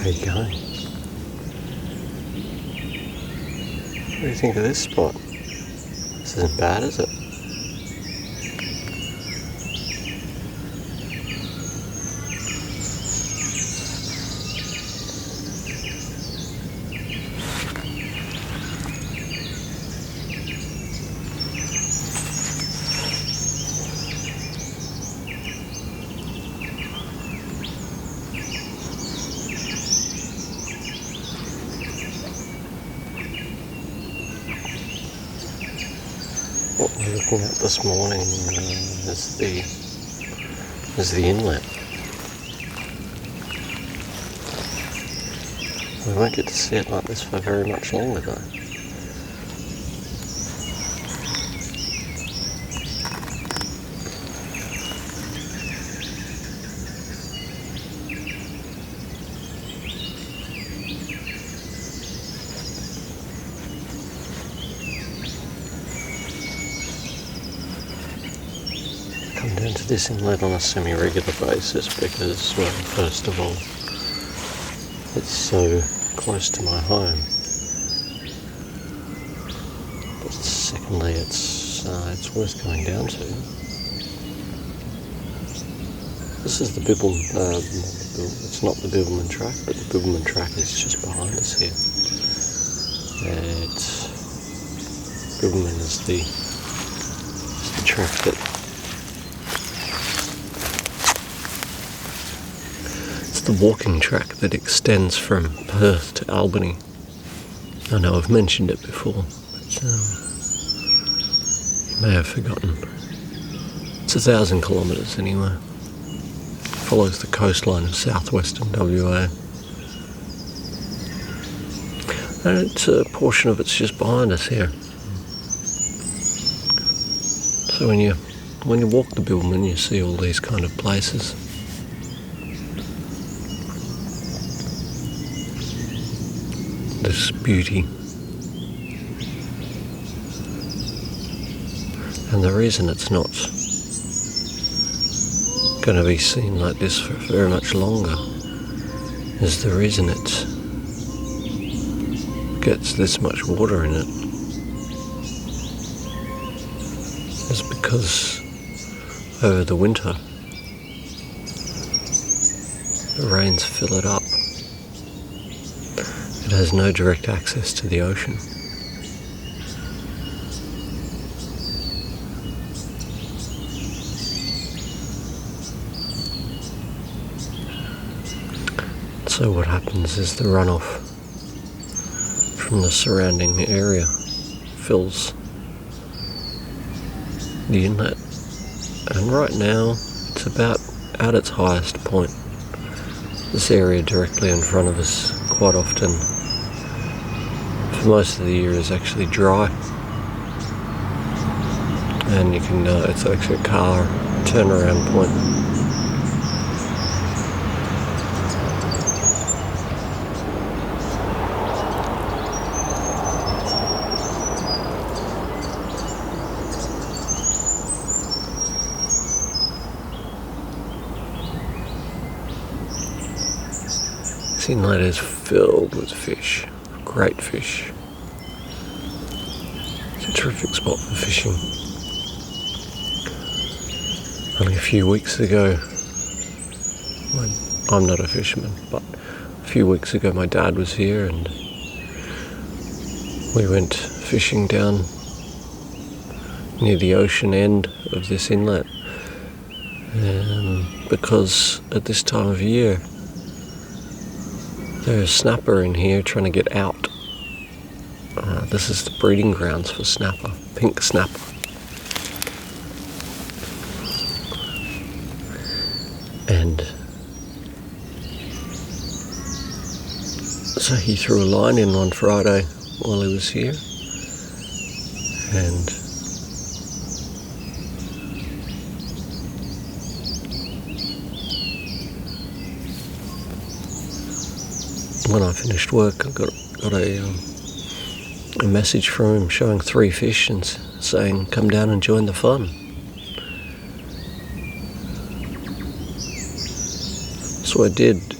How you going? What do you think of this spot? This isn't bad, is it? What we're looking at this morning is the inlet. We won't get to see it like this for very much longer though. Come down to this inlet on a semi-regular basis because, well, first of all, it's so close to my home. But secondly, it's worth going down to. This is the it's not the Bibbulmun track, but the Bibbulmun track is just behind us here. Bibbulmun is the track that the walking track that extends from Perth to Albany. I know I've mentioned it before, but you may have forgotten. It's 1,000 kilometres anyway. Follows the coastline of southwestern WA. And it's a portion of it's just behind us here. So when you walk the Bibbulmun, you see all these kind of places. This beauty. And the reason it's not going to be seen like this for very much longer is the reason it gets this much water in it is because over the winter the rains fill it up. It has no direct access to the ocean. So what happens is the runoff from the surrounding area fills the inlet, and right now it's about at its highest point. This area directly in front of us quite often for most of the year is actually dry, and you can it's actually a car turnaround point. This inlet is filled with fish. Great fish. It's a terrific spot for fishing. Only a few weeks ago, I'm not a fisherman, but a few weeks ago my dad was here and we went fishing down near the ocean end of this inlet, because at this time of year there's snapper in here trying to get out. This is the breeding grounds for snapper, pink snapper. And so he threw a line in on Friday while he was here, and when I finished work, I got a message from him showing 3 fish and saying, "Come down and join the fun." So I did.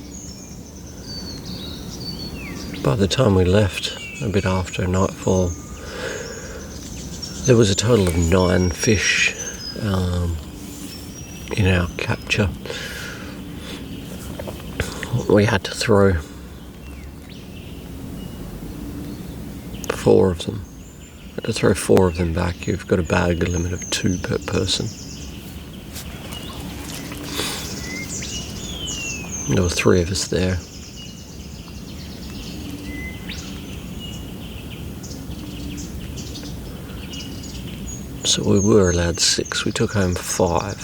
By the time we left, a bit after nightfall, there was a total of 9 fish in our capture. We had to throw 4 of them. Had to throw 4 of them back. You've got a bag limit of 2 per person. There were 3 of us there. So we were allowed 6. We took home 5.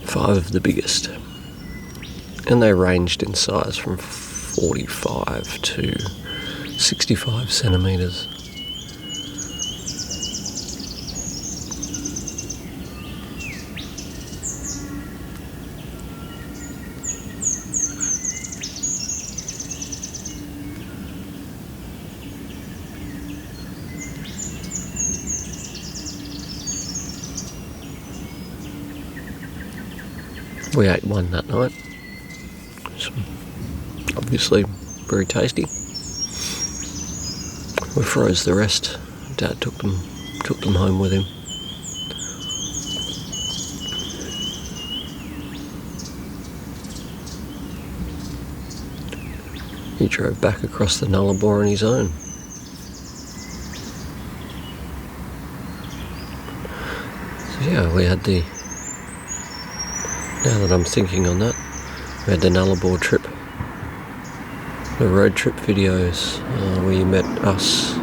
5 of the biggest. And they ranged in size from 45 to 65 centimetres. We ate one that night. Obviously very tasty. We froze the rest. Dad took them home with him. He drove back across the Nullarbor on his own. So yeah, we had now that I'm thinking on that, we had the Nullarbor trip, the road trip videos. We met us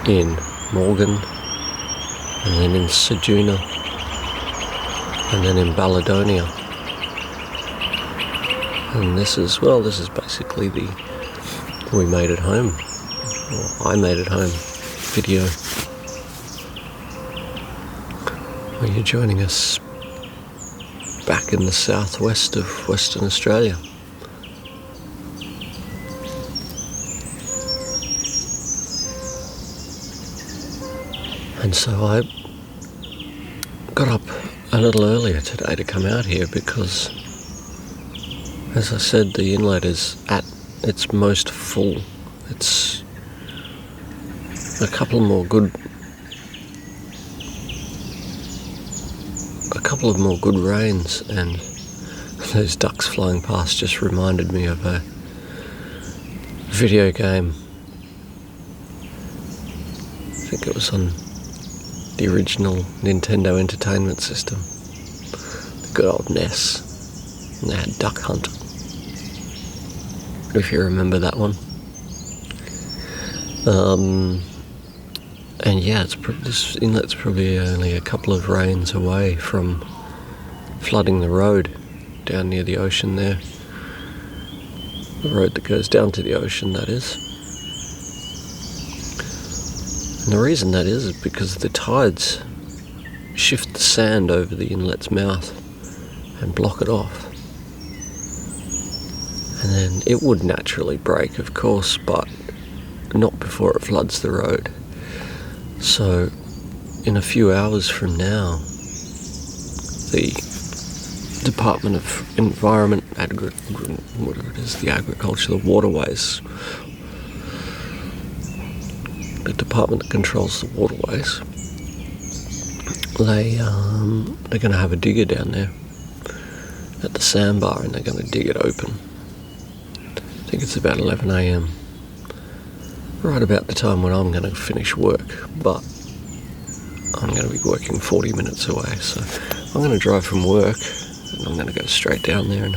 in Morgan, and then in Ceduna, and then in Balladonia. And this is basically the we made it home, or I made it home video. Are you joining us back in the southwest of Western Australia? And so I got up a little earlier today to come out here because, as I said, the inlet is at its most full. It's a couple more good rains, and those ducks flying past just reminded me of a video game. I think it was on the original Nintendo Entertainment System, the good old NES, and they had Duck Hunt, if you remember that one. And yeah, this inlet's probably only a couple of rains away from flooding the road down near the ocean there. The road that goes down to the ocean, that is. And the reason that is because the tides shift the sand over the inlet's mouth and block it off. And then it would naturally break, of course, but not before it floods the road. So in a few hours from now, the Department of Environment, whatever it is, the agriculture, the waterways, the department that controls the waterways, they're going to have a digger down there at the sandbar, and they're going to dig it open. I think it's about 11 a.m. right about the time when I'm going to finish work, but I'm going to be working 40 minutes away, so I'm going to drive from work and I'm going to go straight down there, and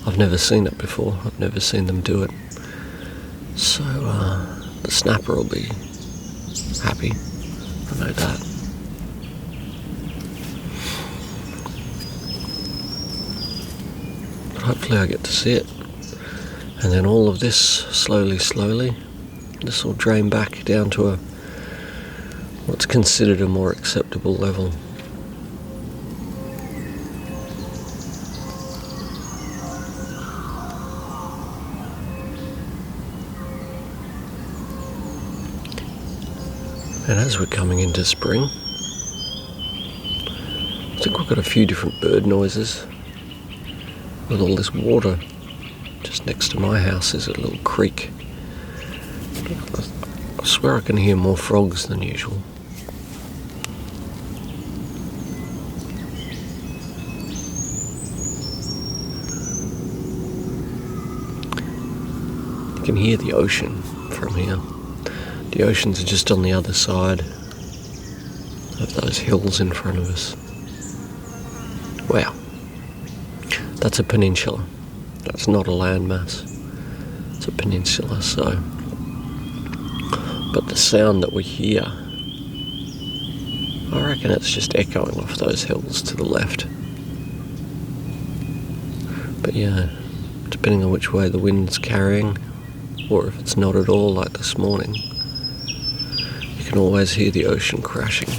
I've never seen it before. I've never seen them do it, so the snapper will be happy, I know that. But hopefully I get to see it, and then all of this slowly this will drain back down to what's considered a more acceptable level. And as we're coming into spring, I think we've got a few different bird noises. With all this water, just next to my house is a little creek. I swear I can hear more frogs than usual. You can hear the ocean from here. The oceans are just on the other side of those hills in front of us. Wow. That's a peninsula. That's not a landmass. It's a peninsula, so... But the sound that we hear, I reckon it's just echoing off those hills to the left. But yeah, depending on which way the wind's carrying, or if it's not at all like this morning, you can always hear the ocean crashing.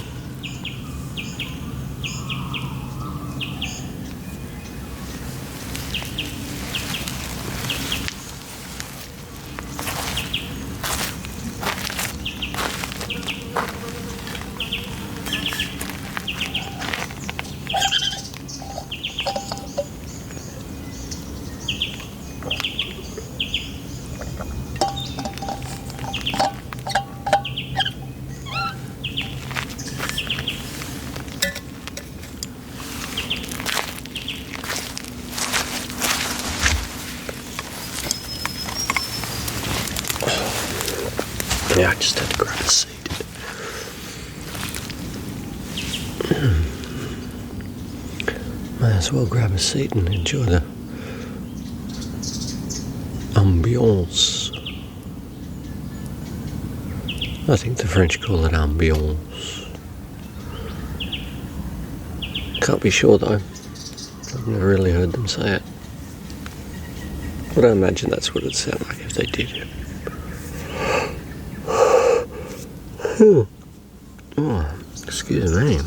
Yeah, I just had to grab a seat. Might as well grab a seat and enjoy the ambiance. I think the French call it ambiance. Can't be sure though. I've never really heard them say it. But I imagine that's what it'd sound like if they did. Oh, excuse me.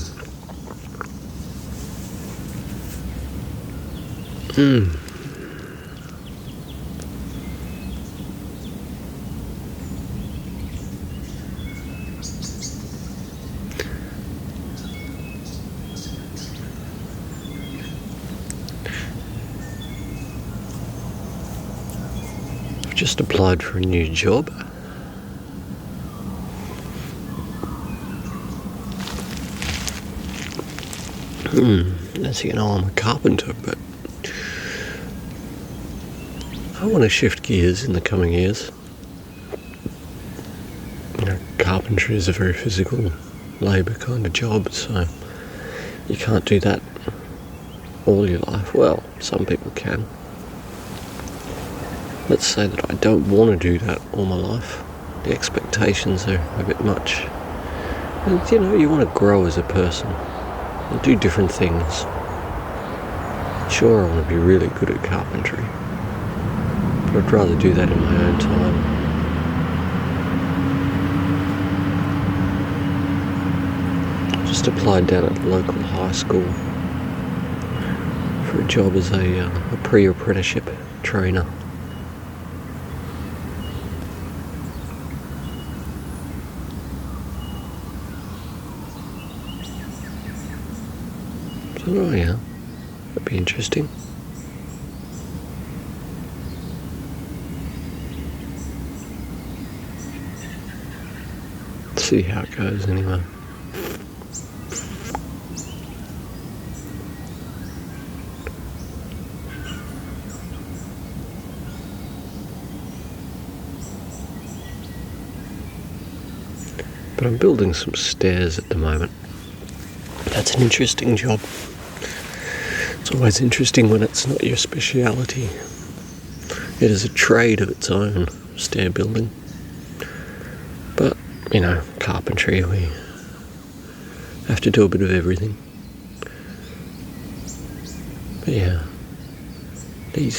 I've just applied for a new job. As you know, I'm a carpenter, but I want to shift gears in the coming years. You know, carpentry is a very physical labour kind of job, so you can't do that all your life. Well, some people can. Let's say that I don't want to do that all my life. The expectations are a bit much. And, you know, you want to grow as a person. And do different things. Sure, I want to be really good at carpentry, but I'd rather do that in my own time. Just applied down at the local high school for a job as a pre-apprenticeship trainer. Oh yeah, that'd be interesting. Let's see how it goes anyway. But I'm building some stairs at the moment. That's an interesting job. It's always interesting when it's not your speciality. It is a trade of its own, stair building. But, you know, carpentry, we have to do a bit of everything. But yeah, they're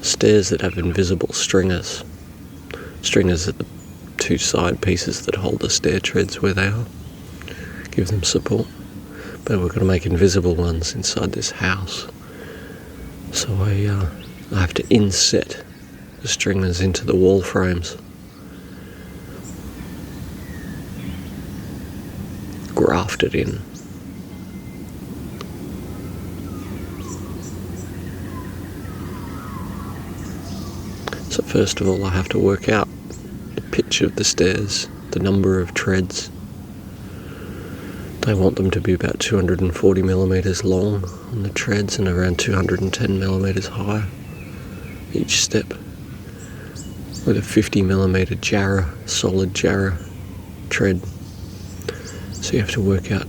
stairs that have invisible stringers. Stringers at the two side pieces that hold the stair treads where they are. Give them support. But we're going to make invisible ones inside this house. So I have to inset the stringers into the wall frames. grafted in. So first of all I have to work out the pitch of the stairs, the number of treads. I want them to be about 240 millimeters long on the treads and around 210 millimeters high each step, with a 50 millimeter jarrah, solid jarrah tread. So you have to work out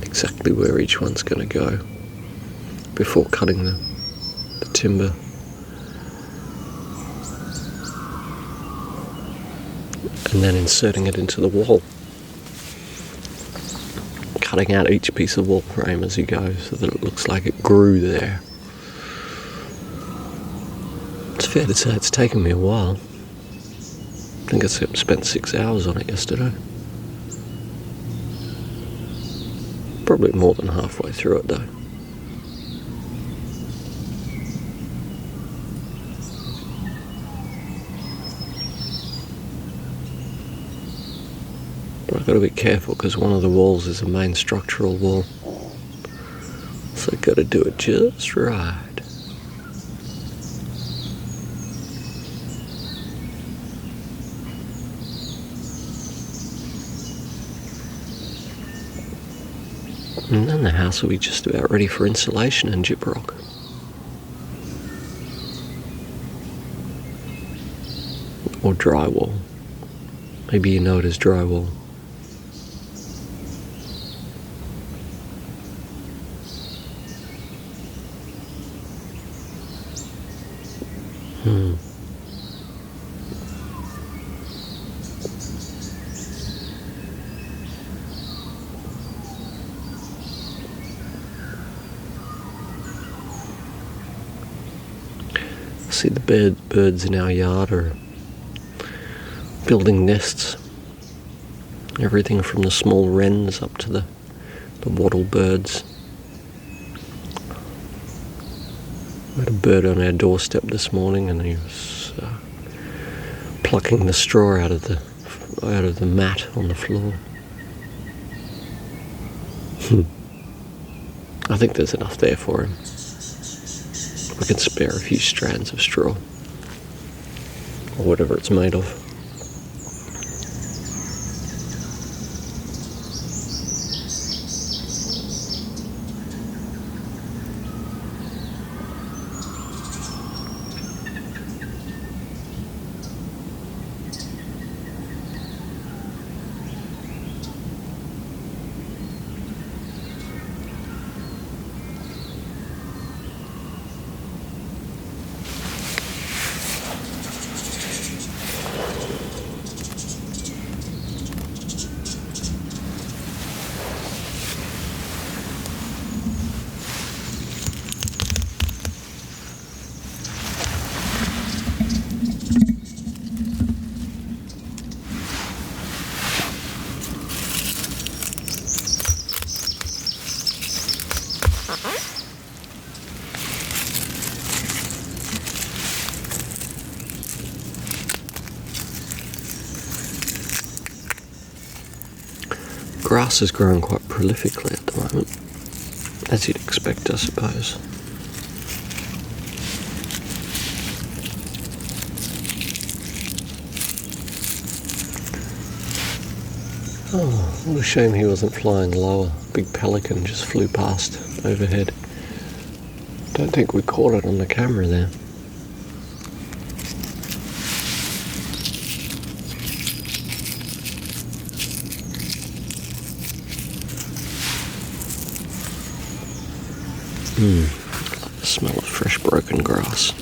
exactly where each one's going to go before cutting the timber. And then inserting it into the wall. Cutting out each piece of wall frame as you go so that it looks like it grew there. It's fair to say it's taken me a while. I think I spent 6 hours on it yesterday. Probably more than halfway through it though. But I've got to be careful because one of the walls is a main structural wall. So I've got to do it just right. And then the house will be just about ready for insulation and gyprock. Or drywall. Maybe you know it as drywall. See the birds in our yard are building nests. Everything from the small wrens up to the wattle birds. We had a bird on our doorstep this morning and he was plucking the straw out of the mat on the floor. I think there's enough there for him. We can spare a few strands of straw, or whatever it's made of. Grass is growing quite prolifically at the moment, as you'd expect, I suppose. Oh, what a shame he wasn't flying lower. Big pelican just flew past overhead. Don't think we caught it on the camera there. I like the smell of fresh broken grass.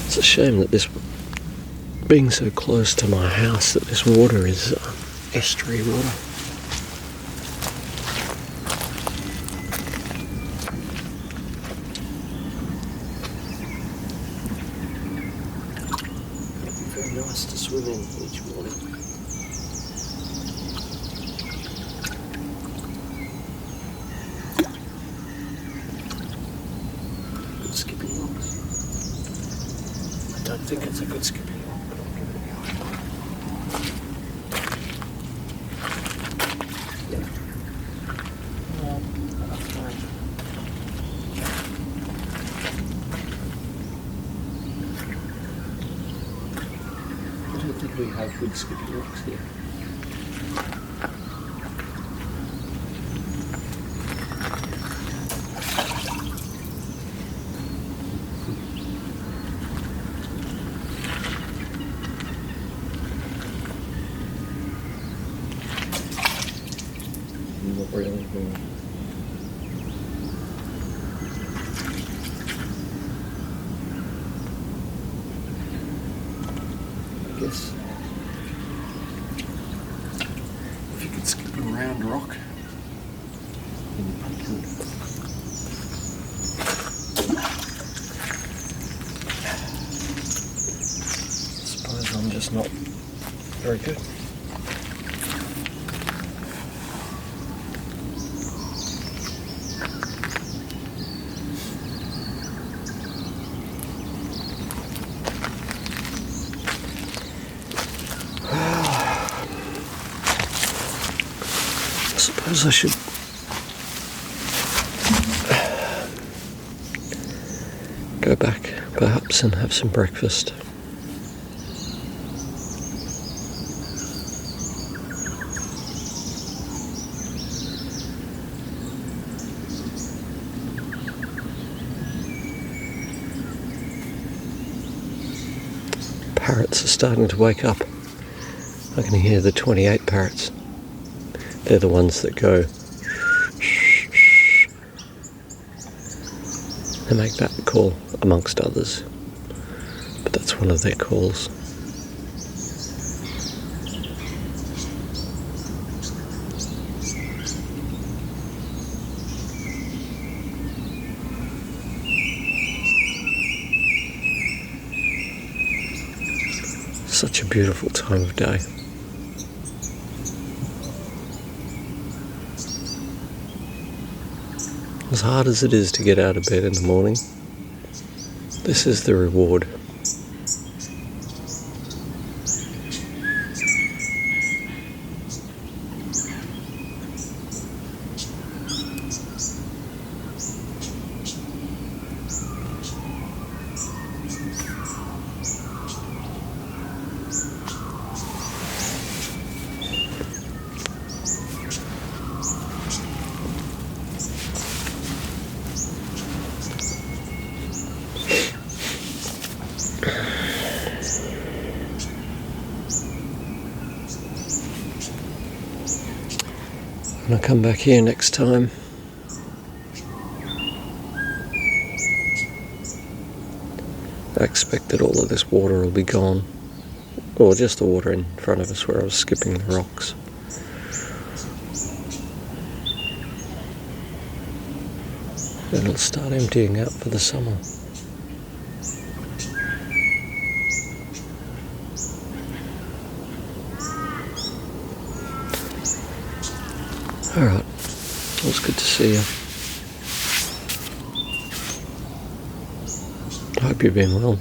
It's a shame that this, being so close to my house, that this water is estuary water. Very nice to swim in each morning. don't think it's a good skipping rock. I don't think we have good skipping rocks here. Not really. I guess if you could skip a round rock, then you probably could. I suppose I'm just not very good. I suppose I should go back perhaps and have some breakfast. Parrots are starting to wake up. I can hear the 28 parrots. They're the ones that go shh, shh. They make that call amongst others, but that's one of their calls. Such a beautiful time of day. As hard as it is to get out of bed in the morning, this is the reward. When I come back here next time, I expect that all of this water will be gone, or just the water in front of us where I was skipping the rocks. Then it'll start emptying out for the summer. Alright, it was good to see you. I hope you've been well.